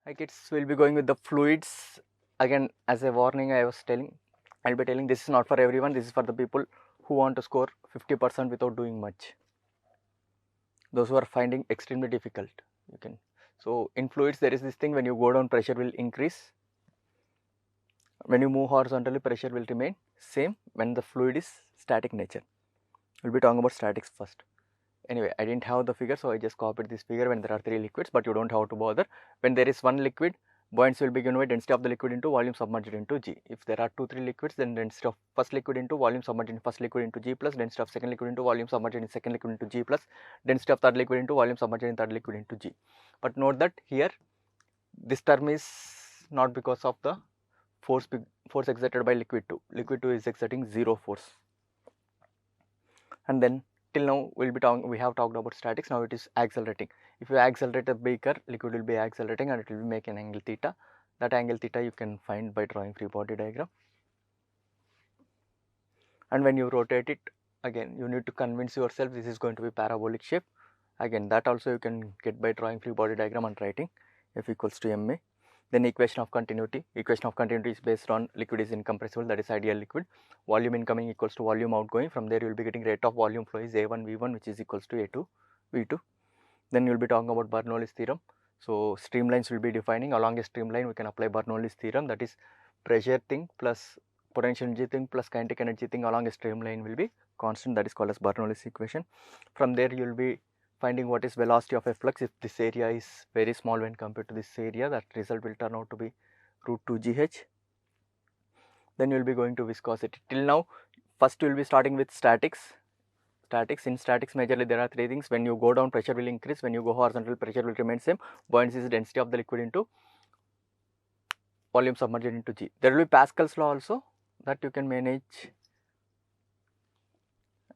Hi kids, we'll be going with the fluids. Again, as a warning, I'll be telling this is not for everyone. This is for the people who want to score 50% without doing much. Those who are finding extremely difficult, you can. So in fluids, there is this thing: when you go down, pressure will increase. When you move horizontally, pressure will remain same when the fluid is static nature. We'll be talking about statics first. Anyway, I didn't have the figure, so I just copied this figure when there are 3 liquids, but you don't have to bother. When there is 1 liquid, buoyancy will be given by density of the liquid into volume submerged into G. If there are 2-3 liquids, then density of first liquid into volume submerged in first liquid into G plus density of second liquid into volume submerged in second liquid into G plus density of third liquid into volume submerged in third liquid into G. But note that here this term is not because of the force exerted by liquid 2. Liquid 2 is exerting 0 force. And then till now we have talked about statics. Now it is accelerating. If you accelerate a beaker, liquid will be accelerating and it will make an angle theta. That angle theta you can find by drawing free body diagram. And when you rotate it, again you need to convince yourself this is going to be parabolic shape. Again, that also you can get by drawing free body diagram and writing F equals to ma. Then equation of continuity. Equation of continuity is based on liquid is incompressible, that is ideal liquid. Volume incoming equals to volume outgoing. From there you will be getting rate of volume flow is A1 V1, which is equals to A2 V2. Then you will be talking about Bernoulli's theorem. So streamlines will be defining. Along a streamline we can apply Bernoulli's theorem, that is pressure thing plus potential energy thing plus kinetic energy thing along a streamline will be constant, that is called as Bernoulli's equation. From there you will be finding what is velocity of a flux. If this area is very small when compared to this area, that result will turn out to be root 2 GH. Then you will be going to viscosity. Till now, first you will be starting with statics. In statics majorly there are 3 things: when you go down, pressure will increase; when you go horizontal, pressure will remain same; buoyancy is density of the liquid into volume submerged into G. There will be Pascal's law also, that you can manage.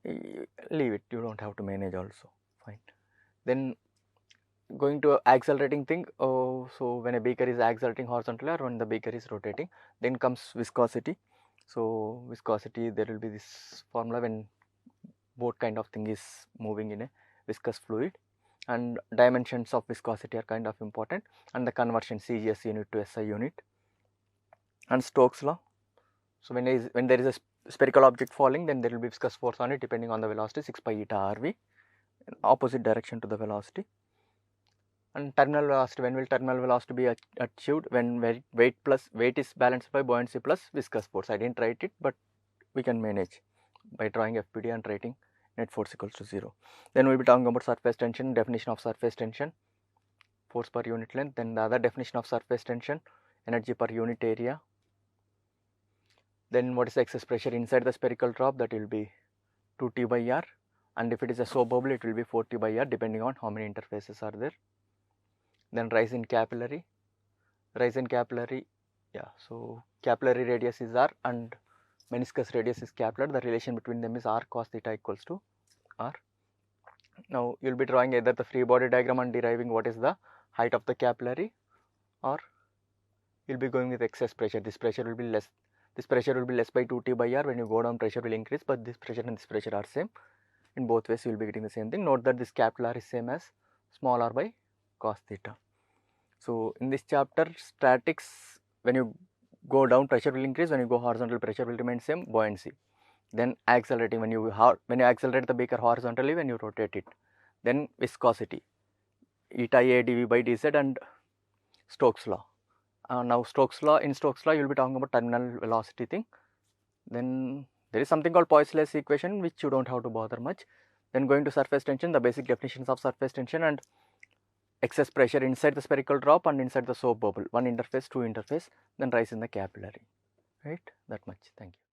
Leave it, you don't have to manage also, fine. Then going to accelerating thing. So when a beaker is accelerating horizontally or when the beaker is rotating, then comes viscosity. So viscosity, there will be this formula when both kind of thing is moving in a viscous fluid, and dimensions of viscosity are kind of important, and the conversion CGS unit to SI unit, and Stokes law. So when there is a spherical object falling, then there will be viscous force on it depending on the velocity, 6 pi eta RV, in opposite direction to the velocity. And terminal velocity, when will terminal velocity be achieved? When weight is balanced by buoyancy plus viscous force. I didn't write it, but we can manage by drawing FPD and writing net force equals to 0. Then we will be talking about surface tension, definition of surface tension, force per unit length. Then the other definition of surface tension, energy per unit area. Then what is the excess pressure inside the spherical drop? That will be 2T by R, and if it is a soap bubble, it will be 4T by R depending on how many interfaces are there. Then rise in capillary, yeah, so capillary radius is R and meniscus radius is capillary. The relation between them is R cos theta equals to R. Now you will be drawing either the free body diagram and deriving what is the height of the capillary, or you will be going with excess pressure. This pressure will be less by 2T by R. When you go down, pressure will increase, but this pressure and this pressure are same. In both ways you will be getting the same thing. Note that this capital R is same as small r by cos theta. So in this chapter, statics, when you go down, pressure will increase; when you go horizontal, pressure will remain same. Buoyancy. Then accelerating, when you accelerate the beaker horizontally, when you rotate it. Then viscosity, eta A dV by dz, and Stokes law. Now in Stokes law you will be talking about terminal velocity thing. Then there is something called Poiseuille's equation, which you don't have to bother much. Then going to surface tension, the basic definitions of surface tension and excess pressure inside the spherical drop and inside the soap bubble, 1 interface, 2 interface, then rise in the capillary, right? That much. Thank you.